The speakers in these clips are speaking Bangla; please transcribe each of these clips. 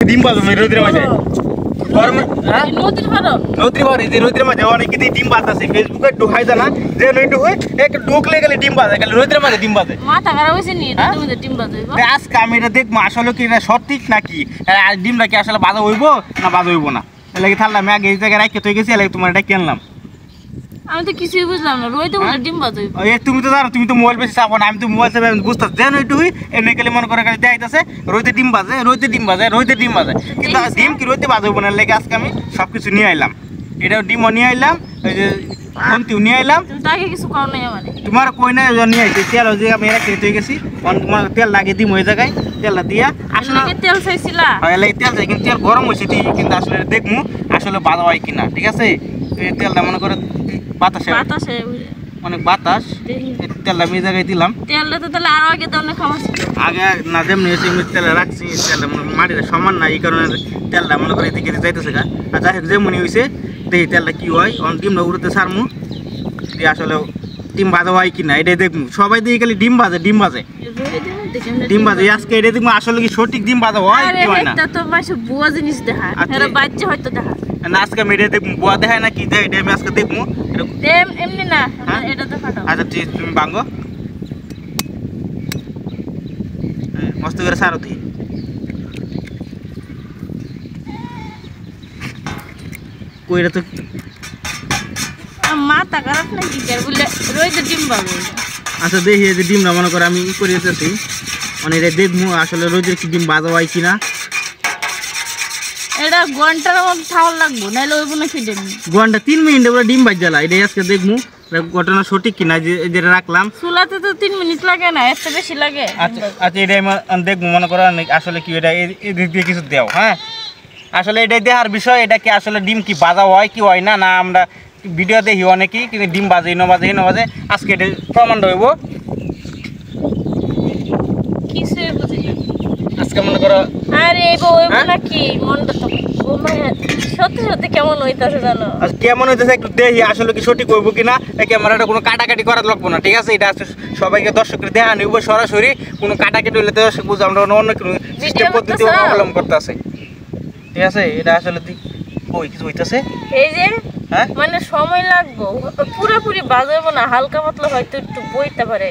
ডিম পাবো রোদের মাঝে রোদের মাঝে অনেক ডিম বাজছে ফেসবুকে ঢুকাই জানা যে ঢুকে একটু ঢুকলে গেলে ডিম বাজে গেলে রোদের মাঝে ডিম বাজে আজকে আমি এটা দেখবো আসলে কি এটা সঠিক নাকি ডিমটা কি আসলে বাজা হইব না বাজা হইব না এলাকি থাকলে আমি আগে এই জায়গায় রাখতে তো গেছি এলাকি তোমার এটা কিনলাম আমি তো কিছুই বুঝলাম না রোদে বলে ডিম বাজে তুমি তো জানো তুমি তো মোবাইল বেশি চাপো না আমি তো মোবাইল চাপে বুঝতে যেন এইটুকুই এমনি গেলে মনে করে দেখাইতেছে রোদে ডিম বাজে রোদে ডিম বাজে রোদে ডিম বাজে কিন্তু ডিম কি রোদে বাজে হইব না লেগে আজকে আমি সব কিছু নিয়ে আইলাম এটাও ডিমও নিয়ে আইলাম ওই যে ফোনটিও নিয়ে আইলাম তাকে কিছু কর নাই আমার তোমার কই না নিয়ে আইছি তেল যে আমি রাখতে হয়ে গেছি তোমার তেল লাগিয়ে দিম ওই জায়গায় তেলটা দিয়া আসলে তেল চাইছিলা এই তেল চাই কিন্তু তেল গরম হয়েছে কিন্তু আসলে দেখমু আসলে বাজা হয় কিনা ঠিক আছে এই তেলটা মনে করে বাতাসে অনেক বাতাস তেলটা আমি জায়গায় দিলাম তেলটা তো তাহলে আরো আগে অনেক খামাছি আগে না যেমনি হয়েছে এমনি তেলে রাখছি তেলটা মাটিতে সমান না এই কারণে তেলটা মনে করে এদিকে যাইতেছে গা আর যাই হোক যেমনি হয়েছে দেখি তেলটা কি হয় ডিমটা উড়তে সারমু দিয়ে আসলে ডিম বাজা হয় কিনা এটাই দেখবো সবাই দিয়ে গেলে ডিম বাজে ডিম বাজে আজকে এটা দেখবো আসলে কি সঠিক ডিম বাজা হয় কি হয় না তো মাসে বুয়া জিনিস দেখা এরা বাচ্চা হয়তো দেখা না আজকে আমি এটা দেখবো বুয়া দেখায় না কি দেয় এটা আমি আজকে দেখবো এমনি না এটা তো ফাটাও আচ্ছা ঠিক তুমি ভাঙো মস্ত করে সারো তুই কইরা তো মাথা খারাপ নাকি বলে রইতে ডিম পাবো আচ্ছা দেখি যে ডিমটা মনে করে আমি করে এসেছি মানে এটা দেখবো আসলে রোজের কি ডিম বাজা হয় কিনা এটা ঘন্টার মধ্যে ছাওয়াল লাগবো নাহলে ওইব না কি ডিম ঘন্টা 3 মিনিটে পুরো ডিম বাজ জ্বালা এটা আজকে দেখবো ঘটনা সঠিক কিনা যেটা রাখলাম চুলাতে তো 3 মিনিট লাগে না এত বেশি লাগে আচ্ছা এটা আমি দেখবো মনে করো আসলে কি এটা এদিক দিয়ে কিছু দেও হ্যাঁ আসলে এটাই দেখার বিষয় এটা কি আসলে ডিম কি বাজা হয় কি হয় না না আমরা ভিডিও দেখি অনেকেই কিন্তু ডিম বাজে ন বাজে আজকে এটা প্রমাণ হইব কিসে বুঝি আজকে মনে করো আরে ওইব নাকি মনটা তো সত্যি সত্যি কেমন হইতাছে জানো কেমন হইতেছে একটু দেখি আসলে কি সঠিক হইব কিনা ক্যামেরাটা কোনো কাটাকাটি করা লাগবো না ঠিক আছে এটা সবাইকে দর্শকের দেখা নিব সরাসরি কোনো কাটাকাটি হইলে দর্শক বুঝে আমরা অন্য কোনো সিস্টেম পদ্ধতি অবলম্বন করতেছে ঠিক আছে এটা আসলে কই কিছু হইতাছে এই যে হ্যাঁ মানে সময় লাগবে পুরোপুরি বাজাবো না হালকা পাতলা হয়তো একটু বইতে পারে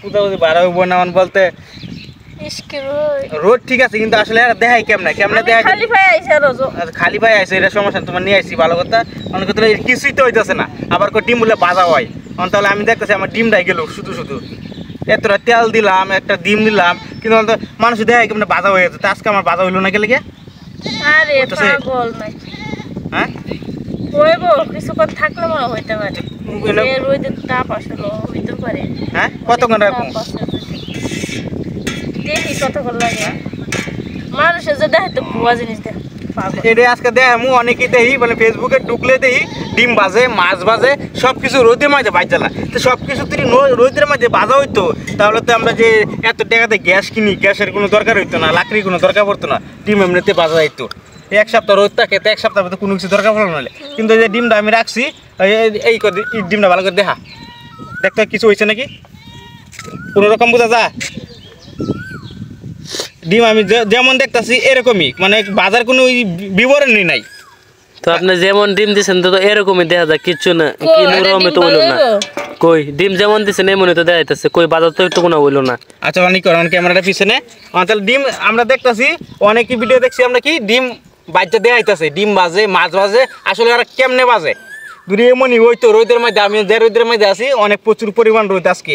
পুরোপুরি বাড়াবো না মানে বলতে রোদ ঠিক আছে কিন্তু আসলে দেখাই কেমনে দেখাই খালি ভাই আইছে রোজ খালি ভাই আইছে এটা সমস্যা তোমার নিয়ে আইছি ভালো কথা মনে করতে কিছুই তো হইতাছে না আবার কো ডিম বলে বাজা হয় তাহলে আমি দেখতেছি আমার ডিমটাই গেল শুধু এতটা তেল দিলাম একটা ডিম দিলাম কিন্তু মানুষ দেখাই কেমন বাজা হয়ে যেত আজকে আমার বাজা হইলো না গেলে গে আরে পাগল নাকি হ্যাঁ হইব কিছুক্ষণ থাকলে মনে হইতে পারে রোদের তাপ আসলে হইতে পারে হ্যাঁ কতক্ষণ রাখবো দেখি কতক্ষণ লাগে মানুষের যে দেখে তো ভুয়া জিনিস দেখে এটা আজকে দেখি অনেকেই দেখি মানে ফেসবুকে ঢুকলে দেখি ডিম বাজে মাছ বাজে সব কিছু রোদের মাঝে বাজ জ্বালা তো সব কিছু যদি রোদের মাঝে বাজা হইতো তাহলে তো আমরা যে এত টাকাতে গ্যাস কিনি গ্যাসের কোনো দরকার হইতো না লাকড়ির কোনো দরকার পড়তো না ডিম এমনিতে বাজা যাইতো এক সপ্তাহ রোদ থাকে তো এক সপ্তাহ কোনো কিছু দরকার পড়লো না কিন্তু যে ডিমটা আমি রাখছি এই ডিমটা ভালো করে দেখা দেখতে কিছু হয়েছে নাকি কোনো রকম বোঝা যায় ডিম আমি যেমন দেখতেছি এরকমই মানে বাজার কোনো বিবরণই নাই তো আপনি যেমন ডিম দিচ্ছেন তো এরকমই দেখা যায় কিচ্ছু না কি নরমে তো বললো না কই ডিম যেমন দিচ্ছেন এমনই তো দেখা যাচ্ছে কই বাজার তো একটু কোনো বললো না আচ্ছা অনেক ক্যামেরাটা পিছনে তাহলে ডিম আমরা দেখতেছি অনেকই ভিডিও দেখছি আমরা কি ডিম বাচ্চা দেখাইতেছে ডিম বাজে মাছ বাজে আসলে আর কেমনে বাজে যদি এমনই হইতো রোদের মধ্যে আমি যে রোদের মধ্যে আছি অনেক প্রচুর পরিমাণ রোদ আজকে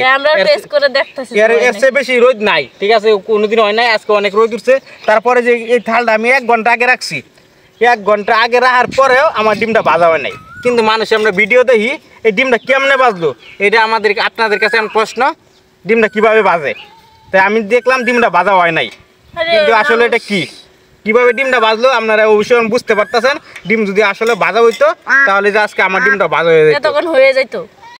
এর চেয়ে বেশি রোদ নাই ঠিক আছে কোনোদিন হয় নাই আজকে অনেক রোদ উঠছে তারপরে যে এই থালটা আমি 1 ঘন্টা আগে রাখছি 1 ঘন্টা আগে রাখার পরেও আমার ডিমটা বাজা হয় নাই কিন্তু মানুষ আমরা ভিডিও দেখি এই ডিমটা কেমনে বাজলো এটা আপনাদের কাছে প্রশ্ন ডিমটা কিভাবে বাজে তাই আমি দেখলাম ডিমটা বাজা হয় নাই কিন্তু আসলে এটা কিভাবে ডিমটা বাজলো আপনারা অবশ্যই বুঝতে পারতেছেন ডিম যদি আসলে বাজা হইতো তাহলে যে আজকে আমার ডিমটা বাজা হয়ে যেত